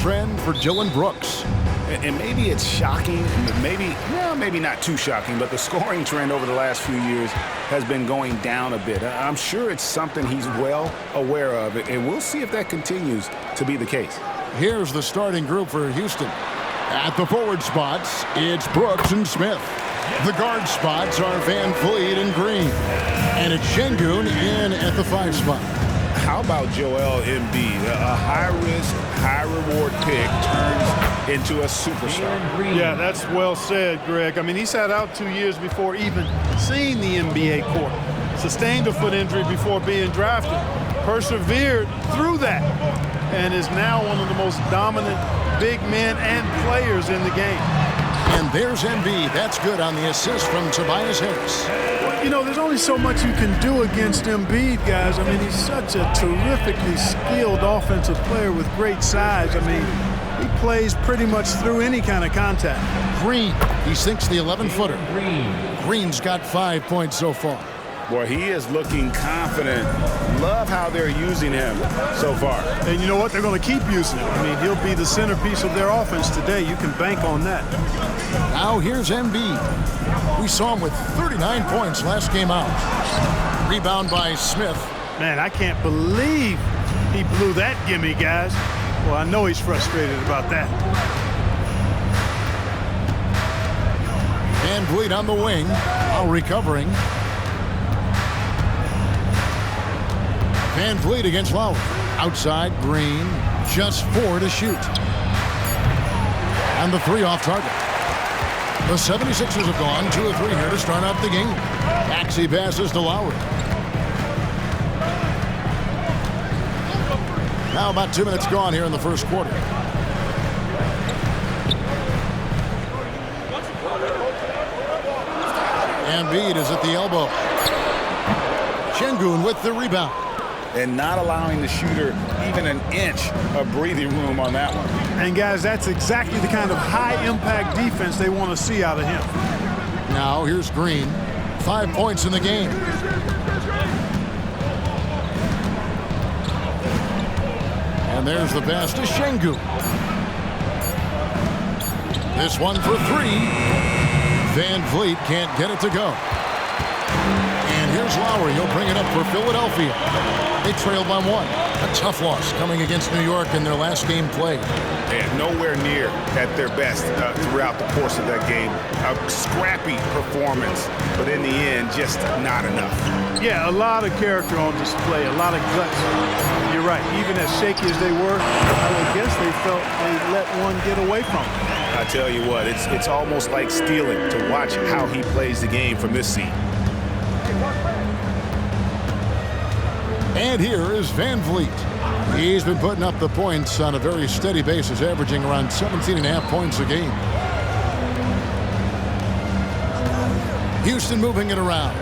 trend for Dillon Brooks. And maybe it's shocking, maybe not too shocking, but the scoring trend over the last few years has been going down a bit. I'm sure it's something he's well aware of, and we'll see if that continues to be the case. Here's the starting group for Houston. At the forward spots, it's Brooks and Smith. The guard spots are Van Vliet and Green. And it's Şengün in at the 5 spot. How about Joel Embiid? A high-risk, high-reward pick turns into a superstar. Yeah, that's well said, Greg. I mean, he sat out 2 years before even seeing the NBA court. Sustained a foot injury before being drafted. Persevered through that. And is now one of the most dominant big men and players in the game. And there's Embiid. That's good on the assist from Tobias Harris. You know, there's only so much you can do against Embiid, guys. I mean, he's such a terrifically skilled offensive player with great size. I mean, he plays pretty much through any kind of contact. Green, he sinks the 11-footer. Green's got 5 points so far. Boy, he is looking confident. Love how they're using him so far. And you know what? They're going to keep using him. I mean, he'll be the centerpiece of their offense today. You can bank on that. Now here's Embiid. We saw him with 39 points last game out. Rebound by Smith. Man, I can't believe he blew that gimme, guys. Well, I know he's frustrated about that. Van Vliet on the wing, while recovering. Van Vliet against Lowry. Outside, Green, just 4 to shoot. And the 3 off target. The 76ers have gone 2 of 3 here to start out the game. Maxey passes to Lowry. Now about 2 minutes gone here in the first quarter. Embiid is at the elbow. Şengün with the rebound. And not allowing the shooter even an inch of breathing room on that one. And, guys, that's exactly the kind of high-impact defense they want to see out of him. Now here's Green. 5 points in the game. And there's the pass to Şengün. This one for 3. Van Vliet can't get it to go. And here's Lowry. He'll bring it up for Philadelphia. They trailed by 1. A tough loss coming against New York in their last game played. And nowhere near at their best throughout the course of that game. A scrappy performance, but in the end, just not enough. Yeah, a lot of character on display, a lot of guts. You're right. Even as shaky as they were, I guess they felt they let one get away from them. I tell you what, it's almost like stealing to watch how he plays the game from this seat. And here is Van Vliet. He's been putting up the points on a very steady basis, averaging around 17.5 points a game. Houston moving it around.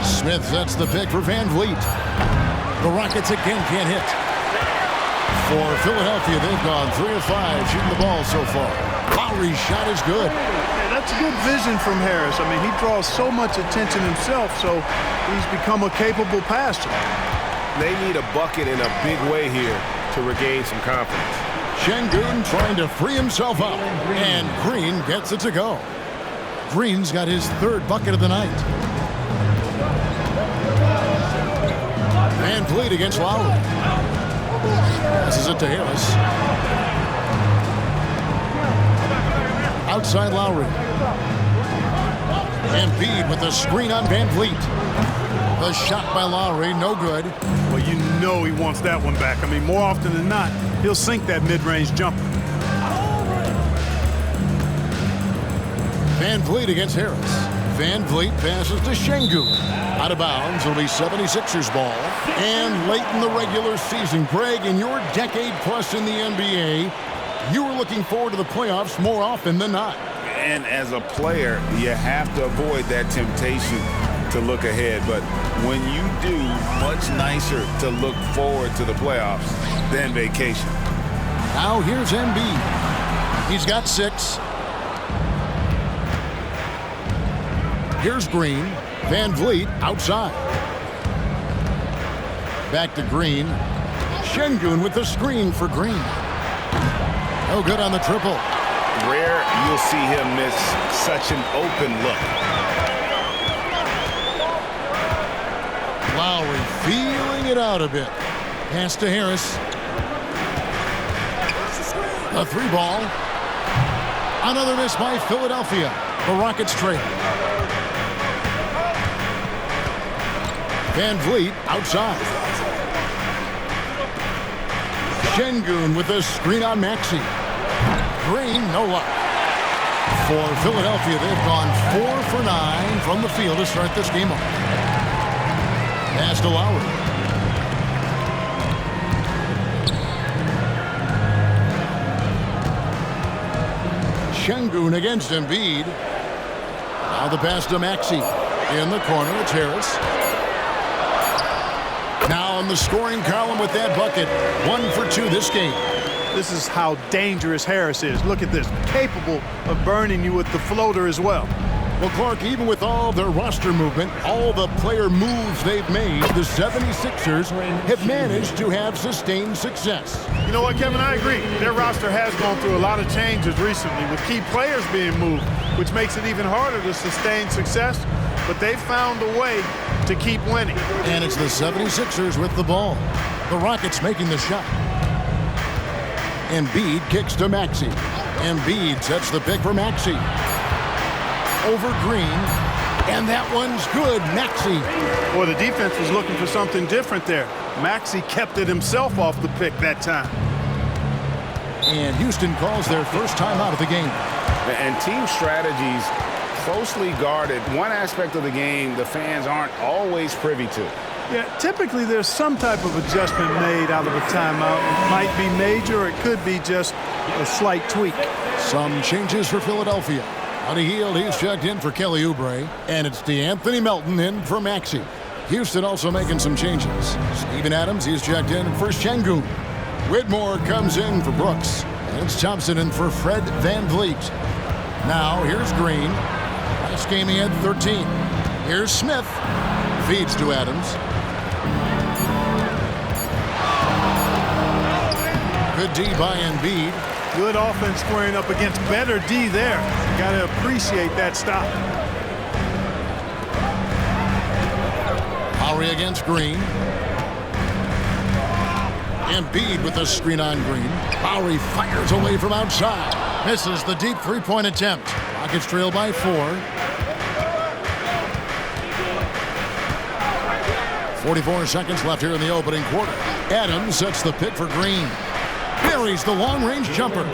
Smith sets the pick for Van Vliet. The Rockets again can't hit. For Philadelphia, they've gone 3 of 5 shooting the ball so far. Lowry's shot is good. Yeah, that's good vision from Harris. I mean, he draws so much attention himself, so he's become a capable passer. They need a bucket in a big way here to regain some confidence. Şengün trying to free himself up, and Green gets it to go. Green's got his 3rd bucket of the night. Van Vliet against Lowry. Passes it to Harris. Outside Lowry. Embiid with the screen on Van Vliet. The shot by Lowry, no good. Well, you know he wants that one back. I mean, more often than not, he'll sink that mid-range jumper. Van Vliet against Harris. Van Vliet passes to Şengün. Out of bounds, it'll be 76ers ball. And late in the regular season, Greg, in your decade plus in the NBA, you were looking forward to the playoffs more often than not. And as a player, you have to avoid that temptation to look ahead. But when you do, much nicer to look forward to the playoffs than vacation. Now here's Embiid. He's got 6. Here's Green. Van Vliet outside. Back to Green. Şengün with the screen for Green. No good on the triple. Rare you'll see him miss such an open look. Lowry feeling it out a bit. Pass to Harris. A 3-ball. Another miss by Philadelphia. The Rockets trail. Van Vliet outside. Şengün with a screen on Maxey. Green, no luck. For Philadelphia, they've gone 4 for 9 from the field to start this game off. Pass to Lowry. Şengün against Embiid. Now the pass to Maxey. In the corner, it's Harris. Now in the scoring column with that bucket. 1 for 2 this game. This is how dangerous Harris is. Look at this. Capable of burning you with the floater as well. Well, Clark, even with all their roster movement, all the player moves they've made, the 76ers have managed to have sustained success. You know what, Kevin? I agree. Their roster has gone through a lot of changes recently with key players being moved, which makes it even harder to sustain success. But they've found a way to keep winning. And it's the 76ers with the ball. The Rockets making the shot. Embiid kicks to Maxey. Embiid sets the pick for Maxey. Over Green. And that one's good. Maxey. Well, the defense was looking for something different there. Maxey kept it himself off the pick that time. And Houston calls their first time out of the game. And team strategies closely guarded. One aspect of the game the fans aren't always privy to. Yeah, typically there's some type of adjustment made out of a timeout. It might be major, or it could be just a slight tweak. Some changes for Philadelphia. Buddy Hield, he's checked in for Kelly Oubre. And it's DeAnthony Melton in for Maxey. Houston also making some changes. Steven Adams, he's checked in for Şengün. Whitmore comes in for Brooks. And it's Thompson in for Fred VanVleet. Now, here's Green. Last game he had 13. Here's Smith. Feeds to Adams. Good D by Embiid. Good offense squaring up against better D there. Got to appreciate that stop. Lowry against Green. Embiid with the screen on Green. Lowry fires away from outside. Misses the deep three-point attempt. Rockets trail by 4. 44 seconds left here in the opening quarter. Adams sets the pick for Green. Buries the long-range jumper.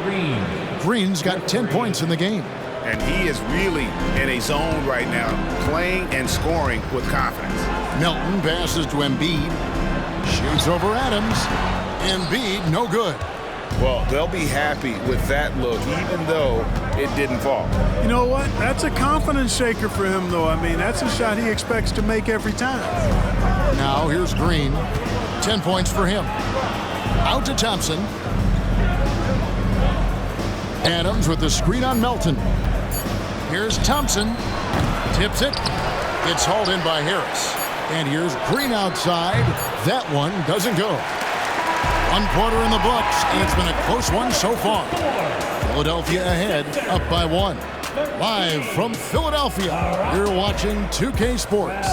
Green's got 10 points in the game. And he is really in a zone right now, playing and scoring with confidence. Melton passes to Embiid. Shoots over Adams. Embiid, no good. Well, they'll be happy with that look, even though it didn't fall. You know what? That's a confidence shaker for him, though. I mean, that's a shot he expects to make every time. Now here's Green. 10 points for him. Out to Thompson. Adams with the screen on Melton. Here's Thompson. Tips it. It's hauled in by Harris. And here's Green outside. That one doesn't go. 1 quarter in the books, and it's been a close one so far. Philadelphia ahead, up by 1. Live from Philadelphia, you're watching 2K Sports.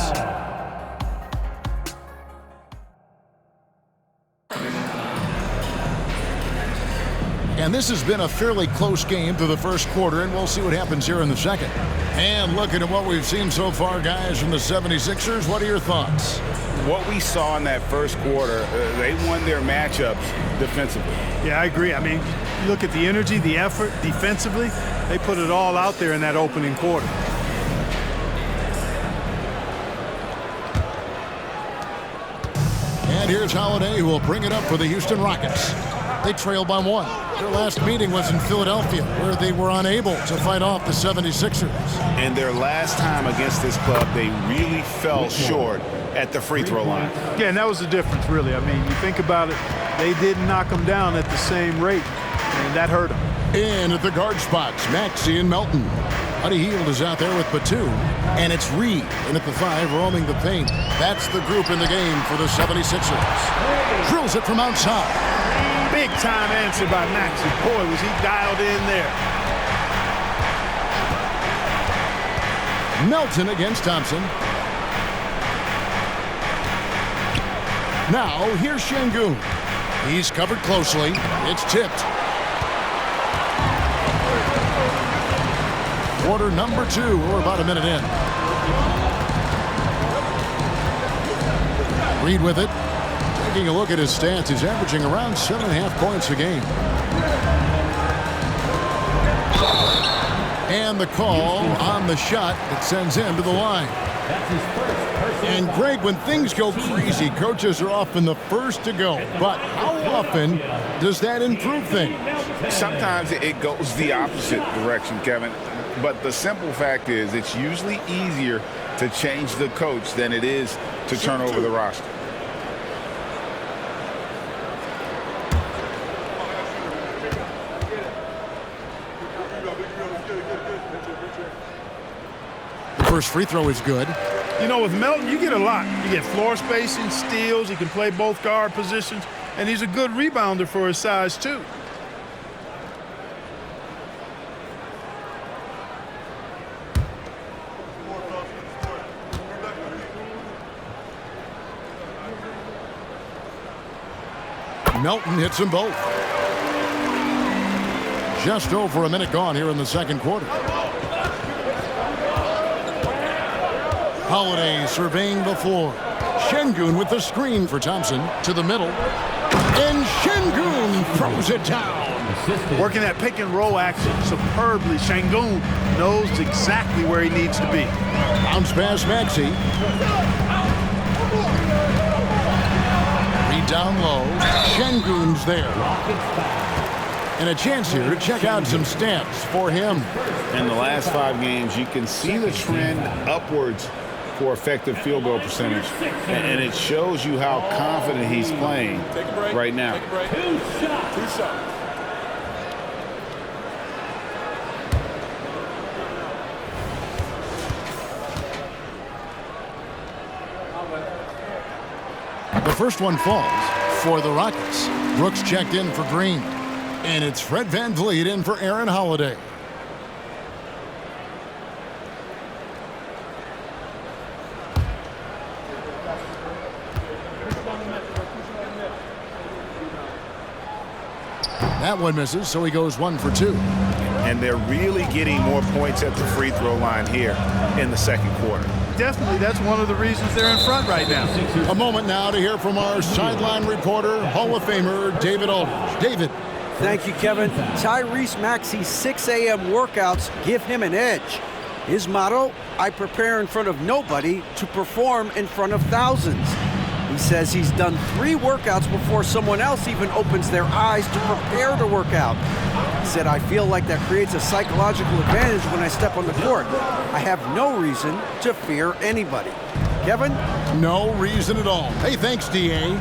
And this has been a fairly close game through the first quarter, and we'll see what happens here in the second. And looking at what we've seen so far, guys, from the 76ers, what are your thoughts? What we saw in that first quarter, they won their matchups defensively. Yeah, I agree. I mean, look at the energy, the effort defensively. They put it all out there in that opening quarter. And here's Holiday, who will bring it up for the Houston Rockets. They trail by 1. Their last meeting was in Philadelphia, where they were unable to fight off the 76ers. And their last time against this club, they really fell short at the free throw line. Yeah, and that was the difference, really. I mean, you think about it, they didn't knock them down at the same rate, and that hurt them. In at the guard spots, Maxey and Melton. Buddy Hield is out there with Batum, and it's Reed in at the 5, roaming the paint. That's the group in the game for the 76ers. Drills it from outside. Big-time answer by Maxey. Boy, was he dialed in there. Melton against Thompson. Now, here's Şengün. He's covered closely. It's tipped. Quarter number 2. We're about a minute in. Reed with it. Taking a look at his stats, he's averaging around 7.5 points a game. And the call on the shot that sends him to the line. And Greg, when things go crazy, coaches are often the first to go. But how often does that improve things? Sometimes it goes the opposite direction, Kevin. But the simple fact is it's usually easier to change the coach than it is to turn over the roster. The first free throw is good. You know, with Melton, you get a lot. You get floor spacing, steals. He can play both guard positions. And he's a good rebounder for his size, too. Melton hits them both. Just over a minute gone here in the second quarter. Holiday surveying the floor. Şengün with the screen for Thompson to the middle. And Şengün throws it down. Working that pick and roll action superbly. Şengün knows exactly where he needs to be. Bounce pass Maxey. Reed down low. Şengün's there. And a chance here to check out some stats for him. In the last 5 games, you can see the trend upwards for effective field goal percentage. And it shows you how confident he's playing right now. Two shots. The first one falls for the Rockets. Brooks checked in for Green. And it's Fred VanVleet in for Aaron Holiday. That one misses, so he goes 1 for 2. And they're really getting more points at the free throw line here in the second quarter. Definitely, that's one of the reasons they're in front right now. A moment now to hear from our sideline reporter, Hall of Famer David Aldridge. David. Thank you, Kevin. Tyrese Maxey's 6 a.m. workouts give him an edge. His motto, I prepare in front of nobody to perform in front of thousands. He says he's done 3 workouts before someone else even opens their eyes to prepare to work out. He said, I feel like that creates a psychological advantage when I step on the court. I have no reason to fear anybody. Kevin? No reason at all. Hey, thanks, D.A.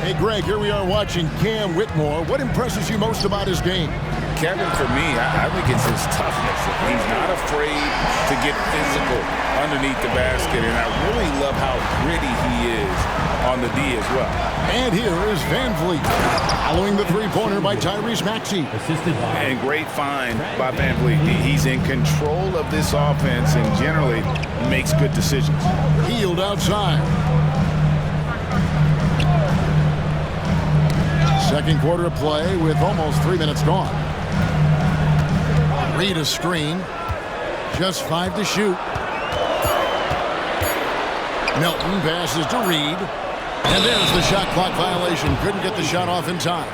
Hey, Greg, here we are watching Cam Whitmore. What impresses you most about his game? Kevin, for me, I think it's his toughness. He's not afraid to get physical underneath the basket, and I really love how gritty he is on the D as well. And here is VanVleet, following the three-pointer by Tyrese Maxey. And great find by VanVleet. He's in control of this offense and generally makes good decisions. Hield outside. Second quarter of play with almost 3 minutes gone. Reed a screen. Just 5 to shoot. Melton passes to Reed. And there's the shot clock violation. Couldn't get the shot off in time.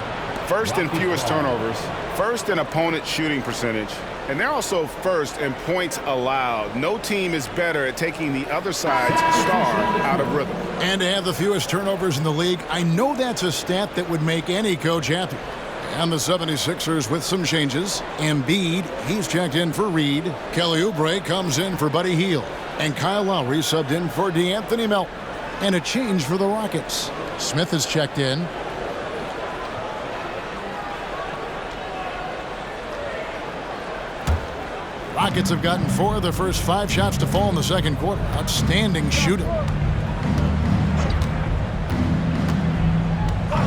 First in fewest turnovers. First in opponent shooting percentage. And they're also first in points allowed. No team is better at taking the other side's star out of rhythm. And to have the fewest turnovers in the league, I know that's a stat that would make any coach happy. And the 76ers with some changes. Embiid, he's checked in for Reed. Kelly Oubre comes in for Buddy Hield. And Kyle Lowry subbed in for DeAnthony Melton. And a change for the Rockets. Smith is checked in. Rockets have gotten 4 of their first 5 shots to fall in the second quarter. Outstanding shooting.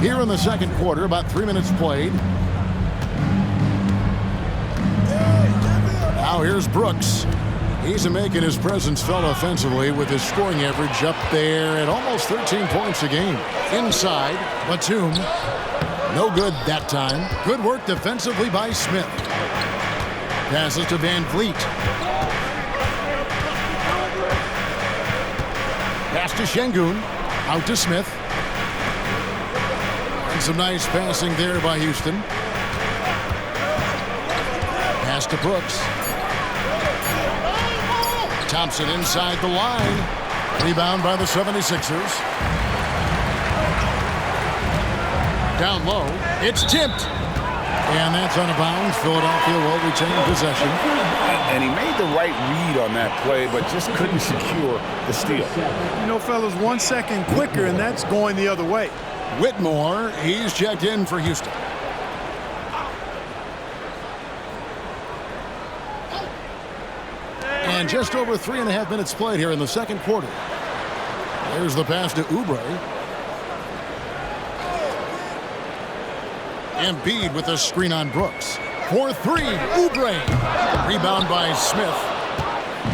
Here in the second quarter, about 3 minutes played. Now here's Brooks. He's making his presence felt offensively with his scoring average up there at almost 13 points a game. Inside, Batum. No good that time. Good work defensively by Smith. Passes to Van Vliet. Pass to Şengün. Out to Smith. And some nice passing there by Houston. Pass to Brooks. Thompson inside the line. Rebound by the 76ers. Down low. It's tipped. And that's out of bounds. Philadelphia will retain possession. And he made the right read on that play, but just couldn't secure the steal. You know, fellas, 1 second quicker, and that's going the other way. Whitmore, he's checked in for Houston. And just over 3.5 minutes played here in the second quarter. There's the pass to Oubre. Embiid with a screen on Brooks. For three, Oubre. Rebound by Smith.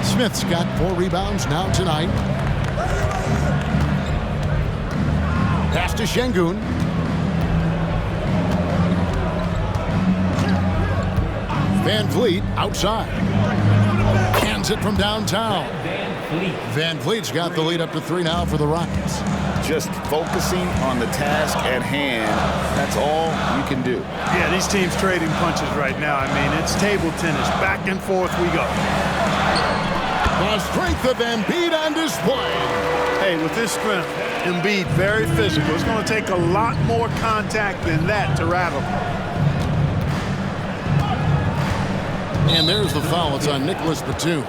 Smith's got 4 rebounds now tonight. Pass to Şengün. Van Vliet outside. Hands it from downtown. Van Vliet's got the lead up to 3 now for the Rockets. Just focusing on the task at hand, that's all you can do. Yeah, these teams trading punches right now. I mean, it's table tennis. Back and forth we go. The strength of Embiid on display. Hey, with this strength, Embiid very physical. It's going to take a lot more contact than that to rattle him. And there's the foul. It's on Nicholas Batum.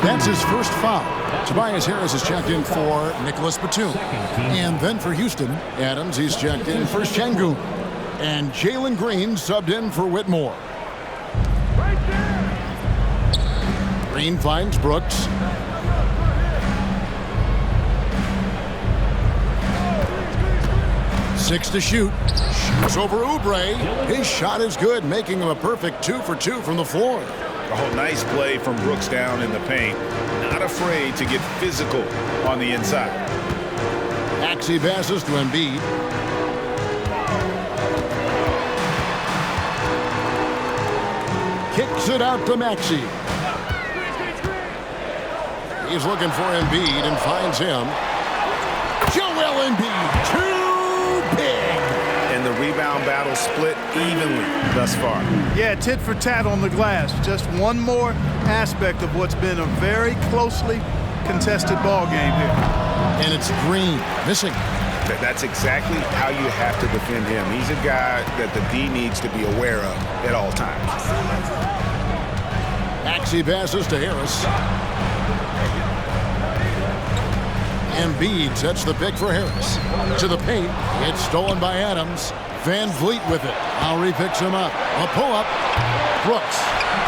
That's his first foul. Tobias Harris is checked in for Nicholas Batum. And then for Houston, Adams, he's checked in for Şengün. And Jalen Green subbed in for Whitmore. Green finds Brooks. Six to shoot. Shoots over Oubre. His shot is good, making him a perfect 2 for 2 from the floor. Oh, nice play from Brooks down in the paint. Not afraid to get physical on the inside. Maxey passes to Embiid. Kicks it out to Maxey. He's looking for Embiid and finds him. Joel Embiid, too big. And the rebound battle split evenly thus far. Yeah, tit for tat on the glass. Just one more aspect of what's been a very closely contested ball game here. And it's Green missing. That's exactly how you have to defend him. He's a guy that the D needs to be aware of at all times. Maxey passes to Harris. Embiid sets the pick for Harris. To the paint. It's stolen by Adams. Van Vliet with it. Lowry picks him up. A pull-up. Brooks.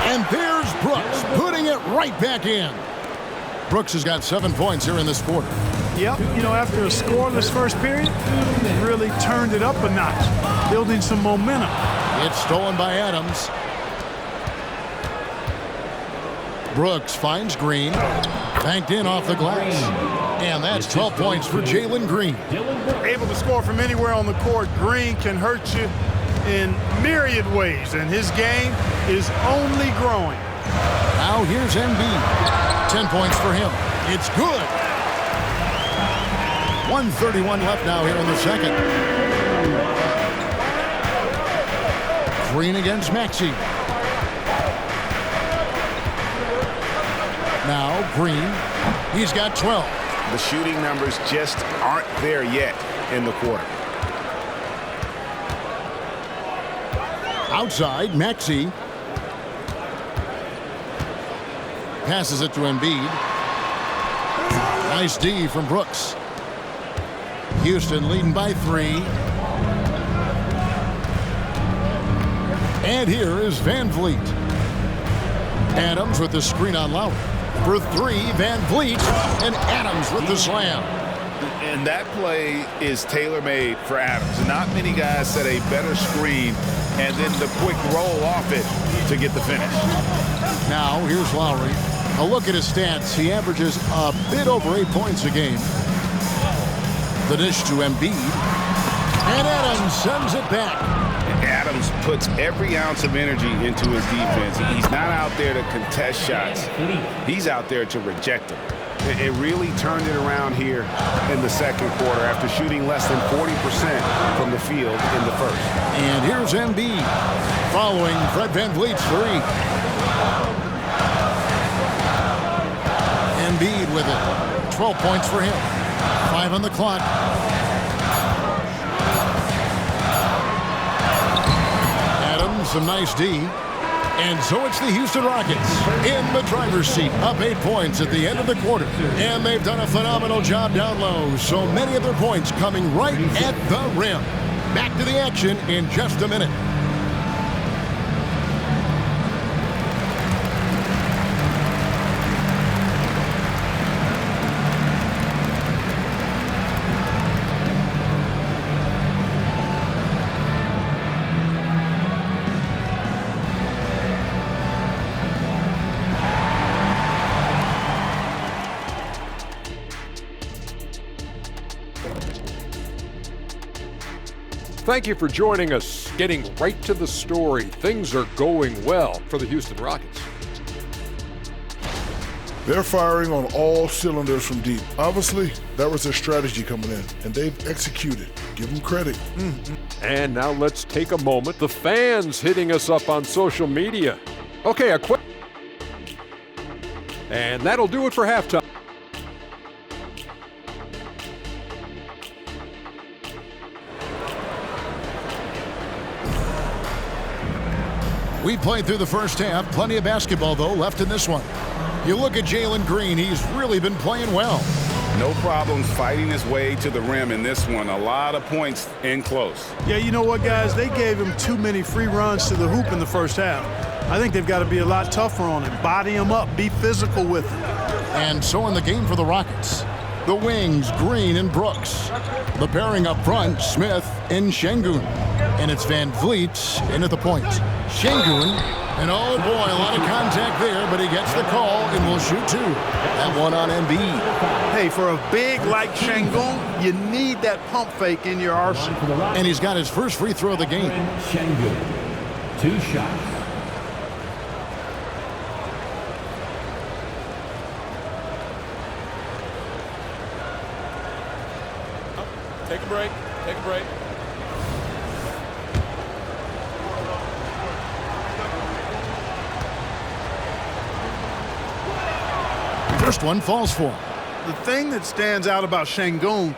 And there's Brooks putting it right back in. Brooks has got 7 points here in this quarter. Yep, you know, after a scoreless first period, really turned it up a notch, building some momentum. It's stolen by Adams. Brooks finds Green. Banked in off the glass. And that's 12 points for Jalen Green. Able to score from anywhere on the court. Green can hurt you in myriad ways, and his game is only growing. Now here's Embiid. 10 points for him. It's good. 1:31 left now here in the second. Green against Maxey. Now Green. He's got 12. The shooting numbers just aren't there yet in the quarter. Outside, Maxey. Passes it to Embiid. Nice D from Brooks. Houston leading by 3. And here is Van Vliet. Adams with the screen on Lowry. For 3, Van Vliet, and Adams with the slam. And that play is tailor-made for Adams. Not many guys set a better screen and then the quick roll off it to get the finish. Now, here's Lowry. A look at his stats. He averages a bit over 8 points a game. The dish to Embiid. And Adams sends it back. Adams puts every ounce of energy into his defense. He's not out there to contest shots. He's out there to reject them. It really turned it around here in the second quarter after shooting less than 40% from the field in the first. And here's Embiid following Fred VanVleet's three. Embiid with it. 12 points for him. 5 on the clock. Adams, some nice D. And so it's the Houston Rockets in the driver's seat, up 8 points at the end of the quarter. And they've done a phenomenal job down low. So many of their points coming right at the rim. Back to the action in just a minute. Thank you for joining us. Getting right to the story. Things are going well for the Houston Rockets. They're firing on all cylinders from deep. Obviously, that was their strategy coming in, and they've executed. Give them credit. And now let's take a moment. The fans hitting us up on social media. Okay, a quick. And that'll do it for halftime. We played through the first half. Plenty of basketball, though, left in this one. You look at Jalen Green. He's really been playing well. No problems fighting his way to the rim in this one. A lot of points in close. Yeah, you know what, guys? They gave him too many free runs to the hoop in the first half. I think they've got to be a lot tougher on him. Body him up. Be physical with him. And so in the game for the Rockets, the wings, Green and Brooks. The pairing up front, Smith and Şengün. And it's VanVleet in at the point. Şengün, and oh boy, a lot of contact there, but he gets the call and will shoot two. That one on Embiid. Hey, for a big like Şengün, you need that pump fake in your arsenal. And he's got his first free throw of the game. Şengün. 2 shots. Take a break. Take a break. First one falls for him. The thing that stands out about Şengün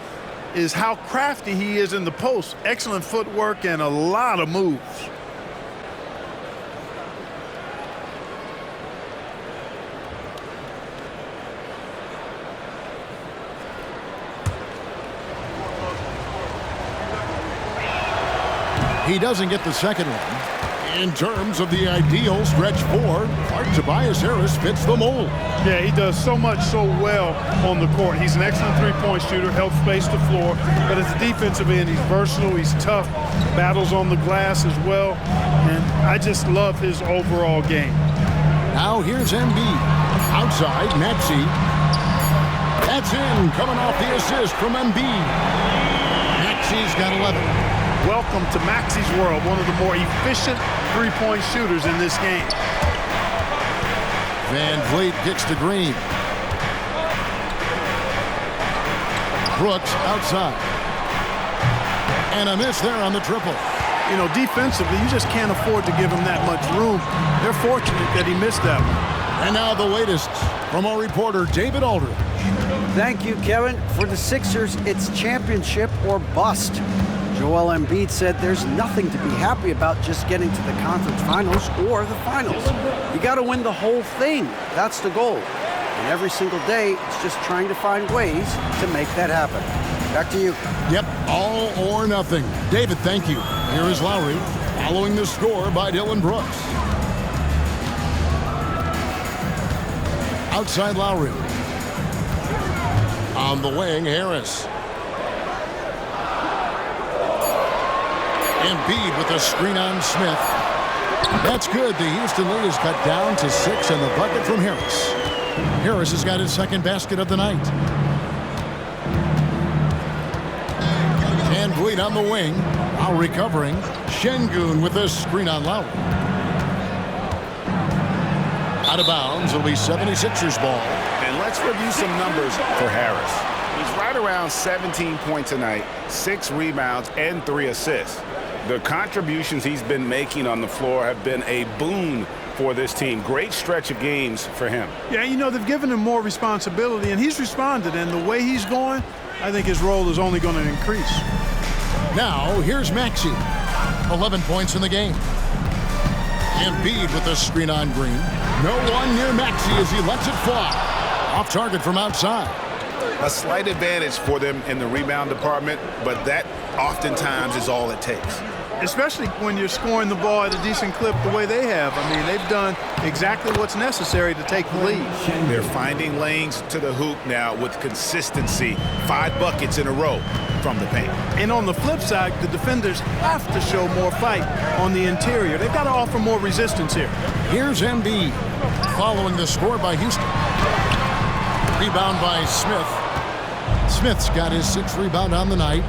is how crafty he is in the post. Excellent footwork and a lot of moves. He doesn't get the second one. In terms of the ideal stretch four, Tobias Harris fits the mold. Yeah, he does so much so well on the court. He's an excellent three-point shooter, helps space the floor, but at the defensive end, he's versatile, he's tough, battles on the glass as well, and I just love his overall game. Now here's Embiid. Outside, Maxey. That's in, coming off the assist from Embiid. Maxey's got 11. Welcome to Maxey's world, one of the more efficient three-point shooters in this game. VanVleet kicks to Green. Brooks outside. And a miss there on the triple. You know, defensively, you just can't afford to give him that much room. They're fortunate that he missed that one. And now the latest from our reporter, David Aldridge. Thank you, Kevin. For the Sixers, it's championship or bust. Joel Embiid said there's nothing to be happy about just getting to the conference finals or the finals. You got to win the whole thing. That's the goal. And every single day, it's just trying to find ways to make that happen. Back to you. Yep, all or nothing. David, thank you. Here is Lowry, following the score by Dillon Brooks. Outside Lowry. On the wing, Harris. Embiid with a screen on Smith. That's good. The Houston lead is cut down to 6, and the bucket from Harris. Harris has got his second basket of the night. Van Vliet on the wing. Lowry covering. Şengün with a screen on Lowry. Out of bounds. It'll be 76ers ball. And let's review some numbers for Harris. He's right around 17 points tonight, 6 rebounds, and 3 assists. The contributions he's been making on the floor have been a boon for this team. Great stretch of games for him. Yeah, you know, they've given him more responsibility, and he's responded. And the way he's going, I think his role is only going to increase. Now, here's Maxey. 11 points in the game. Embiid with the screen on Green. No one near Maxey as he lets it fly. Off target from outside. A slight advantage for them in the rebound department, but that oftentimes is all it takes. Especially when you're scoring the ball at a decent clip the way they have. I mean, they've done exactly what's necessary to take the lead. They're finding lanes to the hoop now with consistency. 5 buckets in a row from the paint. And on the flip side, the defenders have to show more fight on the interior. They've got to offer more resistance here. Here's Embiid following the score by Houston. Rebound by Smith. Smith's got his 6th rebound on the night.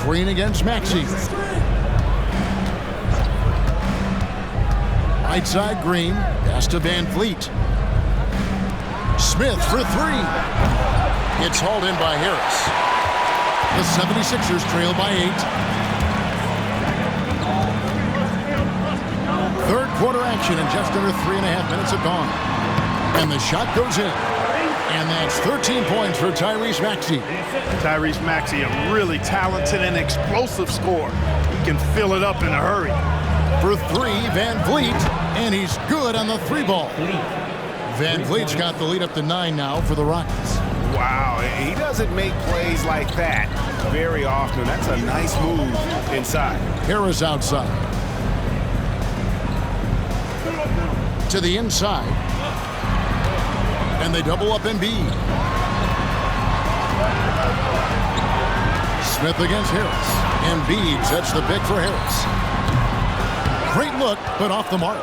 Green against Maxey. Right side Green. Pass to Van Vliet. Smith for 3. It's hauled in by Harris. The 76ers trail by 8. Third quarter action in just under 3.5 minutes have gone. And the shot goes in. And that's 13 points for Tyrese Maxey. Tyrese Maxey, a really talented and explosive scorer. He can fill it up in a hurry. For 3, Van Vliet, and he's good on the 3 ball. Van Vliet's got the lead up to 9 now for the Rockets. Wow, he doesn't make plays like that very often. That's a nice move inside. Harris outside. To the inside. And they double up Embiid. Smith against Harris. Embiid sets the pick for Harris. Great look, but off the mark.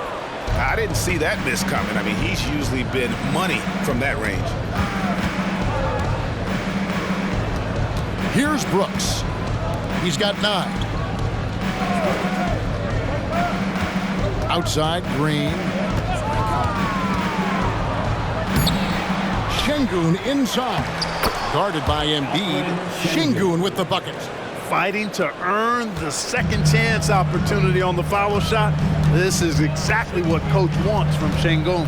I didn't see that miss coming. I mean, he's usually been money from that range. Here's Brooks. He's got 9. Outside, Green. Şengün inside. Guarded by Embiid. Şengün with the bucket. Fighting to earn the second chance opportunity on the foul shot. This is exactly what coach wants from Şengün.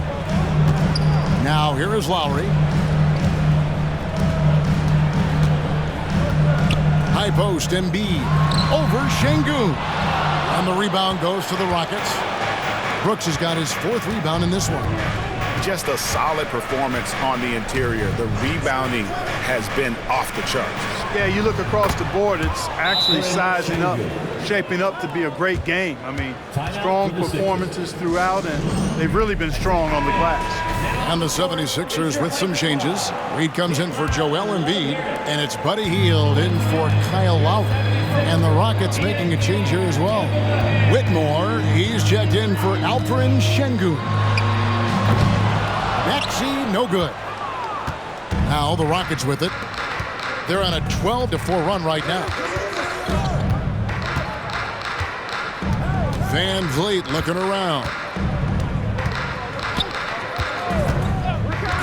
Now here is Lowry. High post, Embiid. Over Şengün. And the rebound goes to the Rockets. Brooks has got his 4th rebound in this one. Just a solid performance on the interior. The rebounding has been off the charts. Yeah, you look across the board, it's actually sizing up, shaping up to be a great game. I mean, strong performances throughout, and they've really been strong on the glass. And the 76ers with some changes. Reed comes in for Joel Embiid, and it's Buddy Hield in for Kyle Lowry. And the Rockets making a change here as well. Whitmore, he's checked in for Alperen Şengün. Maxey, no good. Now the Rockets with it. They're on a 12-4 run right now. Van Vliet looking around.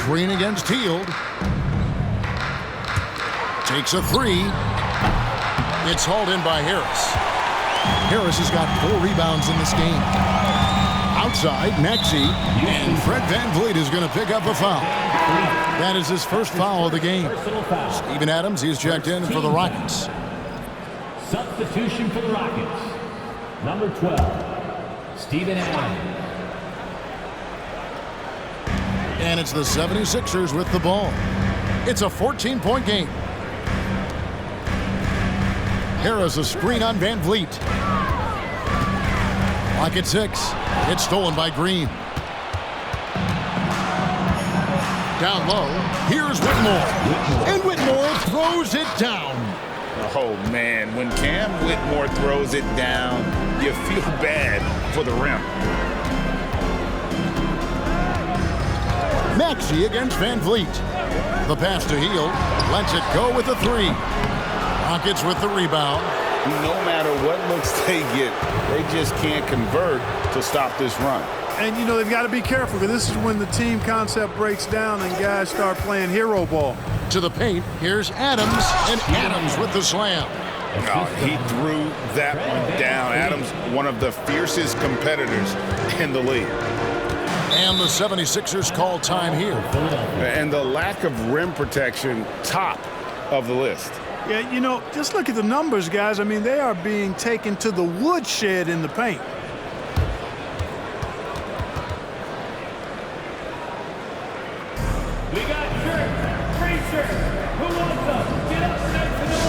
Green against Hield. Takes a 3. It's hauled in by Harris. Harris has got 4 rebounds in this game. Outside, Maxey, and Fred Van Vliet is going to pick up a foul. That is his first foul of the game. Steven Adams, he's checked in for the Rockets. Substitution for the Rockets. Number 12, Steven Adams. And it's the 76ers with the ball. It's a 14-point game. Harris a screen on Van Vliet. Clock at 6. It's stolen by Green. Down low. Here's Whitmore. And Whitmore throws it down. Oh, man, when Cam Whitmore throws it down, you feel bad for the rim. Maxey against Van Vliet. The pass to Hield. Lets it go with the three. Rockets with the rebound. No matter what looks they get, they just can't convert to stop this run. And, you know, they've got to be careful because this is when the team concept breaks down and guys start playing hero ball. To the paint, here's Adams, and Adams with the slam. Oh, he threw that one down. Adams, one of the fiercest competitors in the league. And the 76ers call time here. And the lack of rim protection, top of the list. Yeah, you know, just look at the numbers, guys. I mean, they are being taken to the woodshed in the paint. We got shirts, free shirts. Who wants them? Get up next to the line.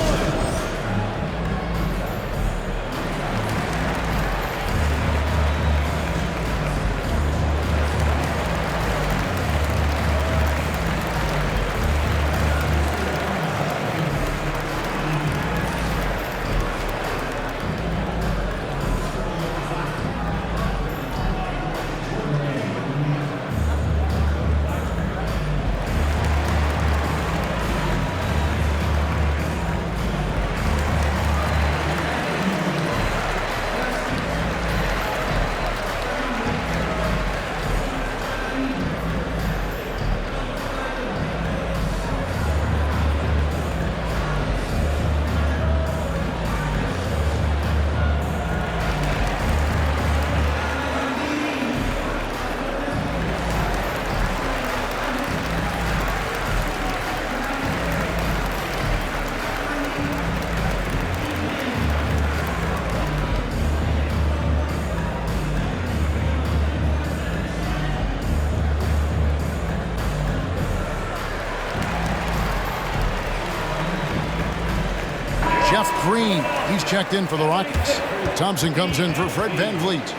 Jeff Green, he's checked in for the Rockets. Thompson comes in for Fred Van Vliet.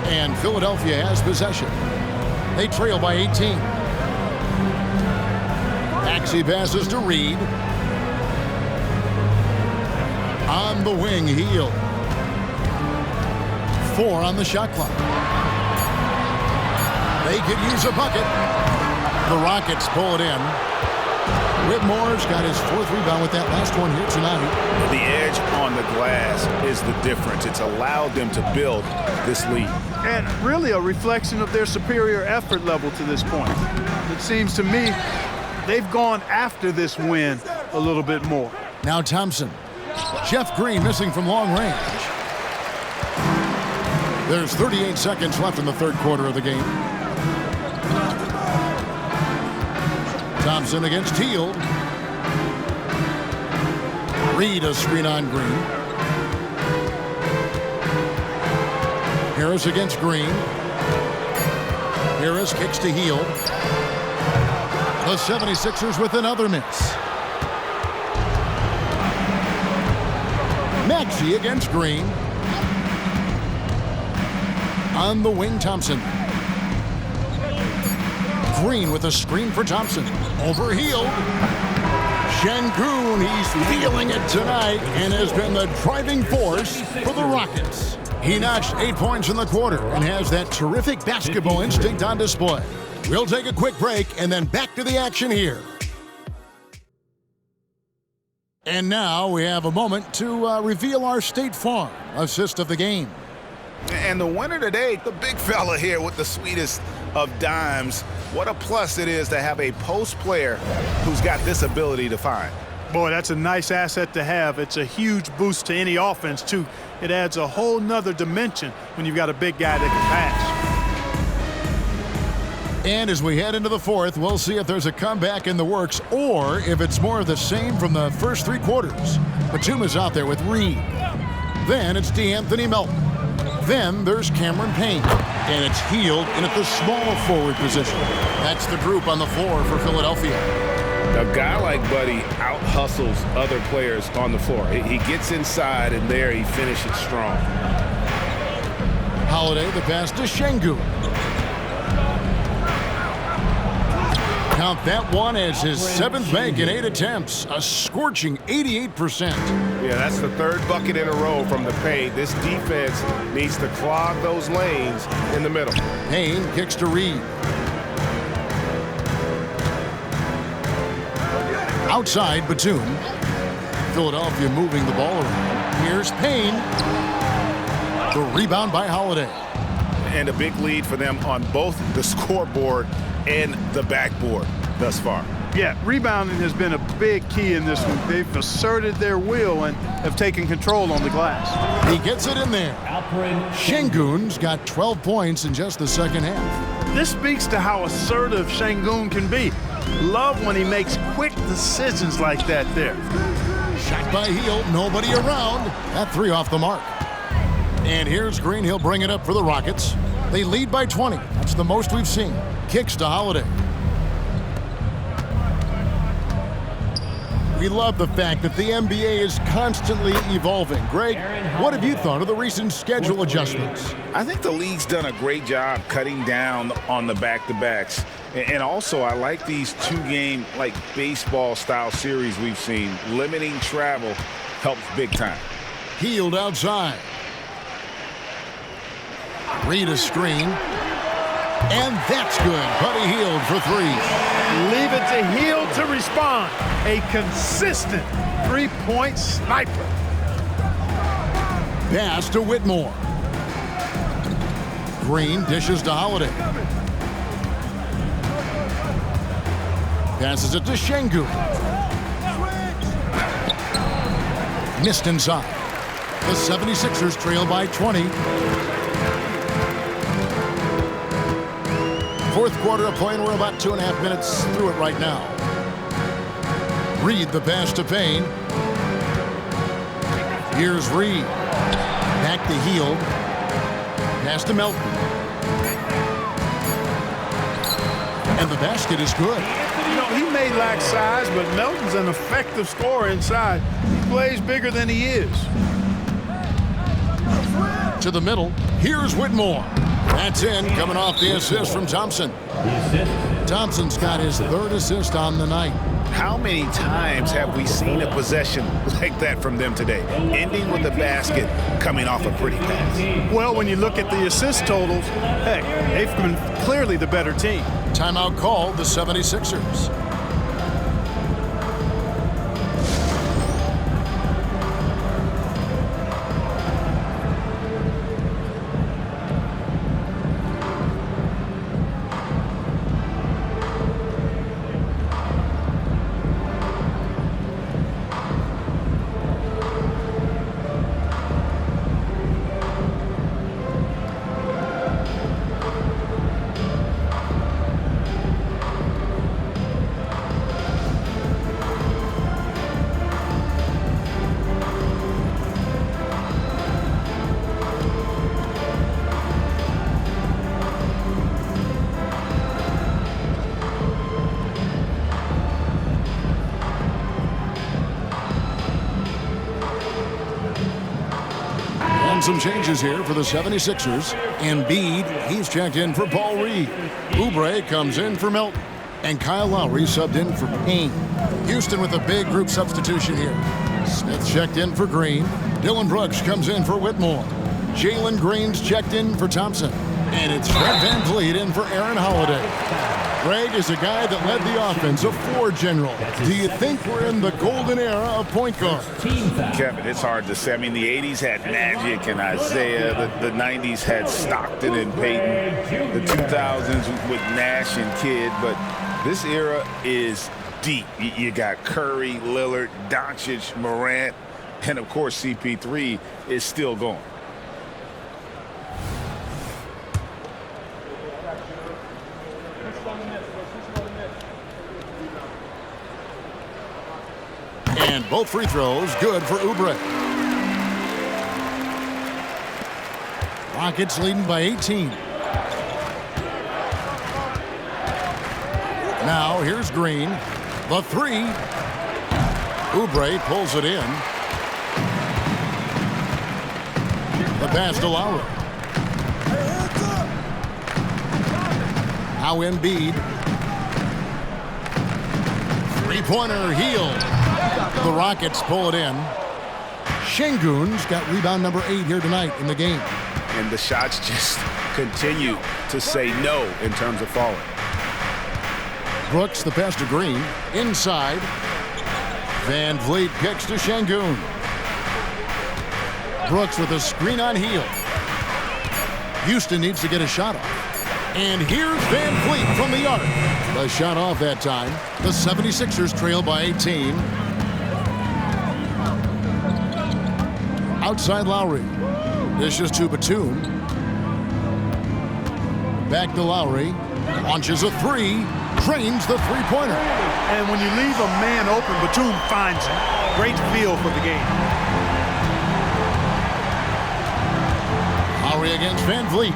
And Philadelphia has possession. They trail by 18. Maxey passes to Reed. On the wing, Hield. 4 on the shot clock. They could use a bucket. The Rockets pull it in. Whitmore's got his 4th rebound with that last one here tonight. The edge on the glass is the difference. It's allowed them to build this lead. And really a reflection of their superior effort level to this point. It seems to me they've gone after this win a little bit more. Now Thompson. Jeff Green missing from long range. There's 38 seconds left in the 3rd quarter of the game. Thompson against Hield. Reed a screen on Green. Harris against Green. Harris kicks to Hield. The 76ers with another miss. Maxey against Green. On the wing, Thompson. Green with a screen for Thompson. Over Hield. Şengün, he's feeling it tonight and has been the driving force for the Rockets. He notched 8 points in the quarter and has that terrific basketball instinct on display. We'll take a quick break and then back to the action here. And now we have a moment to reveal our State Farm assist of the game. And the winner today, the big fella here with the sweetest of dimes. What a plus it is to have a post player who's got this ability to find. Boy, that's a nice asset to have. It's a huge boost to any offense, too. It adds a whole nother dimension when you've got a big guy that can pass. And as we head into the fourth, we'll see if there's a comeback in the works or if it's more of the same from the first 3 quarters. Batum is out there with Reed. Then it's DeAnthony Melton. Then there's Cameron Payne. And it's Hield in at the small forward position. That's the group on the floor for Philadelphia. A guy like Buddy out-hustles other players on the floor. He gets inside, and there he finishes strong. Holiday, the pass to Şengün. Count that one as his 7th bank in 8 attempts. A scorching 88%. Yeah, that's the 3rd bucket in a row from the paint. This defense needs to clog those lanes in the middle. Payne kicks to Reed. Outside, Batum. Philadelphia moving the ball around. Here's Payne. The rebound by Holiday. And a big lead for them on both the scoreboard and the backboard thus far. Yeah, rebounding has been a big key in this one. They've asserted their will and have taken control on the glass. He gets it in there. Şengün's got 12 points in just the second half. This speaks to how assertive Şengün can be. Love when he makes quick decisions like that there. Shot by Hield, nobody around. That 3 off the mark. And here's Green. He'll bring it up for the Rockets. They lead by 20. That's the most we've seen. Kicks to Holiday. We love the fact that the NBA is constantly evolving. Greg, what have you thought of the recent schedule adjustments? I think the league's done a great job cutting down on the back-to-backs. And also, I like these 2-game, like baseball-style series we've seen. Limiting travel helps big time. Hield outside. Reed a screen. And that's good. Buddy Hield for 3. Leave it to Hield to respond. A consistent 3-point sniper. Pass to Whitmore. Green dishes to Holiday. Passes it to Şengün. Missed inside. The 76ers trail by 20. Fourth quarter of play, and we're about 2.5 minutes through it right now. Reed the pass to Payne. Here's Reed. Back to Hield. Pass to Melton. And the basket is good. You know, he may lack size, but Melton's an effective scorer inside. He plays bigger than he is. To the middle. Here's Whitmore. That's in, coming off the assist from Thompson. Thompson's got his 3rd assist on the night. How many times have we seen a possession like that from them today? Ending with a basket, coming off a pretty pass. Well, when you look at the assist totals, hey, they've been clearly the better team. Timeout called the 76ers. Some changes here for the 76ers. Embiid, he's checked in for Paul Reed. Oubre comes in for Melton. And Kyle Lowry subbed in for Payne. Houston with a big group substitution here. Smith checked in for Green. Dylan Brooks comes in for Whitmore. Jalen Green's checked in for Thompson. And it's Fred VanVleet in for Aaron Holiday. Greg is a guy that led the offense, a floor general. Do you think we're in the golden era of point guard? Kevin, it's hard to say. I mean, the 80s had Magic and Isaiah. The 90s had Stockton and Payton. The 2000s with Nash and Kidd. But this era is deep. You got Curry, Lillard, Doncic, Morant, and, of course, CP3 is still going. And both free throws good for Oubre. Rockets leading by 18. Now here's Green. The three. Oubre pulls it in. The pass to Lowry. Now Embiid. Three-pointer, Hield. The Rockets pull it in. Şengün's got rebound number 8 here tonight in the game. And the shots just continue to say no in terms of falling. Brooks, the pass to Green. Inside. Van Vliet kicks to Şengün. Brooks with a screen on Hield. Houston needs to get a shot off. And here's Van Vliet from the arc. The shot off that time. The 76ers trail by 18. Outside Lowry. Dishes to Batum. Back to Lowry. Launches a three. Trains the three-pointer. And when you leave a man open, Batum finds him. Great feel for the game. Lowry against Van Vliet.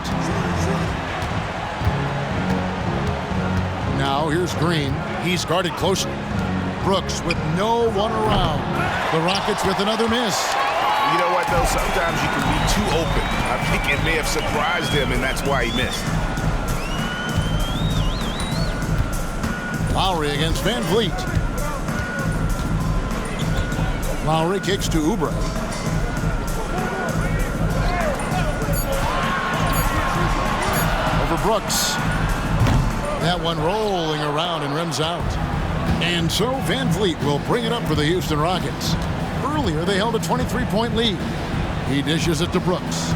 Now here's Green. He's guarded closely. Brooks with no one around. The Rockets with another miss. You know what, though? Sometimes you can be too open. I think it may have surprised him, and that's why he missed. Lowry against Van Vliet. Lowry kicks to Oubre. Over Brooks. That one rolling around and rims out. And so Van Vliet will bring it up for the Houston Rockets. Earlier, they held a 23-point lead. He dishes it to Brooks.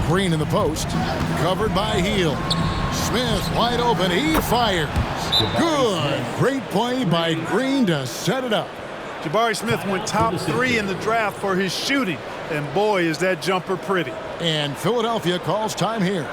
Green in the post. Covered by Hield. Smith wide open. He fires. Good. Great play by Green to set it up. Jabari Smith went top 3 in the draft for his shooting. And boy, is that jumper pretty. And Philadelphia calls time here.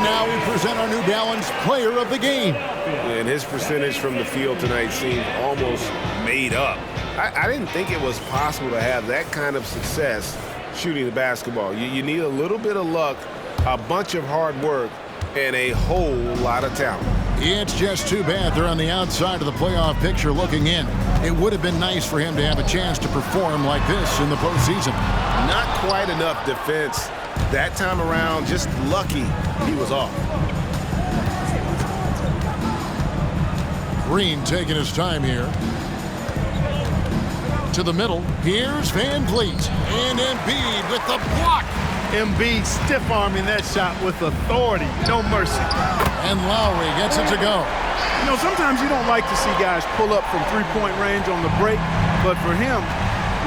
Now we present our New Balance Player of the Game. And his percentage from the field tonight seemed almost made up. I didn't think it was possible to have that kind of success shooting the basketball. You need a little bit of luck, a bunch of hard work, and a whole lot of talent. It's just too bad they're on the outside of the playoff picture looking in. It would have been nice for him to have a chance to perform like this in the postseason. Not quite enough defense that time around. Just lucky he was off. Green taking his time here. To the middle. Here's Van Vliet. And Embiid with the block. Embiid stiff-arming that shot with authority. No mercy. And Lowry gets it to go. You know, sometimes you don't like to see guys pull up from three-point range on the break, but for him,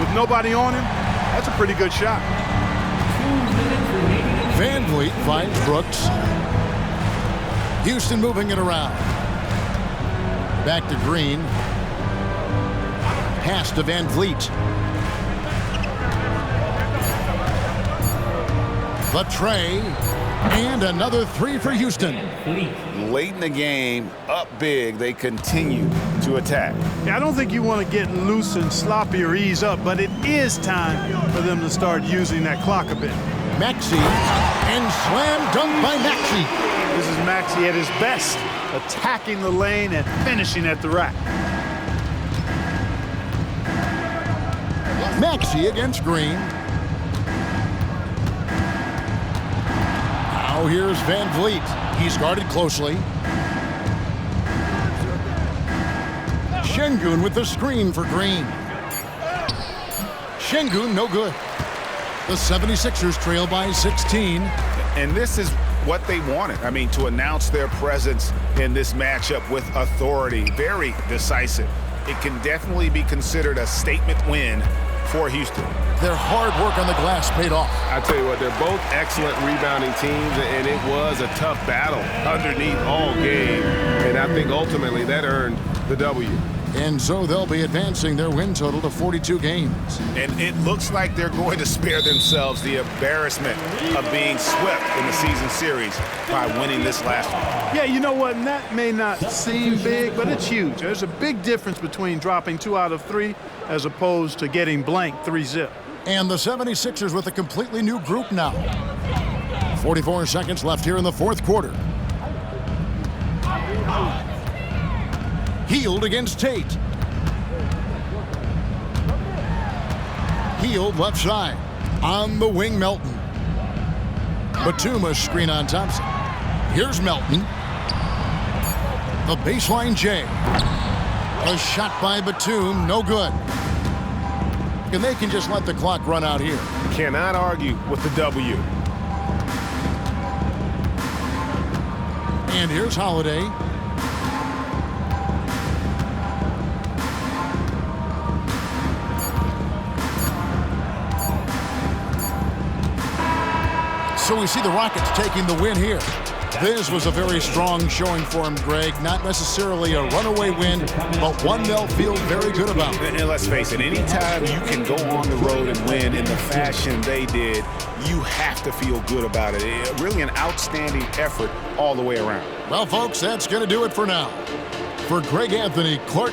with nobody on him, that's a pretty good shot. Van Vliet finds Brooks. Houston moving it around. Back to Green. Pass to Van Vliet. The tray. And another three for Houston. Late in the game, up big, they continue to attack. Yeah, I don't think you want to get loose and sloppy or ease up, but it is time for them to start using that clock a bit. Maxey, and slam dunk by Maxey. This is Maxey at his best, attacking the lane and finishing at the rack. Maxey against Green. Now here's Van Vliet. He's guarded closely. Şengün with the screen for Green. Şengün no good. The 76ers trail by 16. And this is what they wanted. I mean, to announce their presence in this matchup with authority, very decisive. It can definitely be considered a statement win for Houston. Their hard work on the glass paid off. I tell you what, they're both excellent rebounding teams, and it was a tough battle underneath all game. And I think ultimately that earned the W. And so they'll be advancing their win total to 42 games. And it looks like they're going to spare themselves the embarrassment of being swept in the season series by winning this last one. Yeah, you know what? And that may not seem big, but it's huge. There's a big difference between dropping 2 out of 3 as opposed to getting blanked 3-zip. And the 76ers with a completely new group now. 44 seconds left here in the fourth quarter. Hield against Tate. Hield left side. On the wing, Melton. Batum a screen on Thompson. Here's Melton. The baseline J. A shot by Batum, no good. And they can just let the clock run out here. Cannot argue with the W. And here's Holiday. So we see the Rockets taking the win here. This was a very strong showing for him, Greg. Not necessarily a runaway win, but one they'll feel very good about. And let's face it, anytime you can go on the road and win in the fashion they did, you have to feel good about it. Really an outstanding effort all the way around. Well, folks, that's going to do it for now. For Greg Anthony, Clark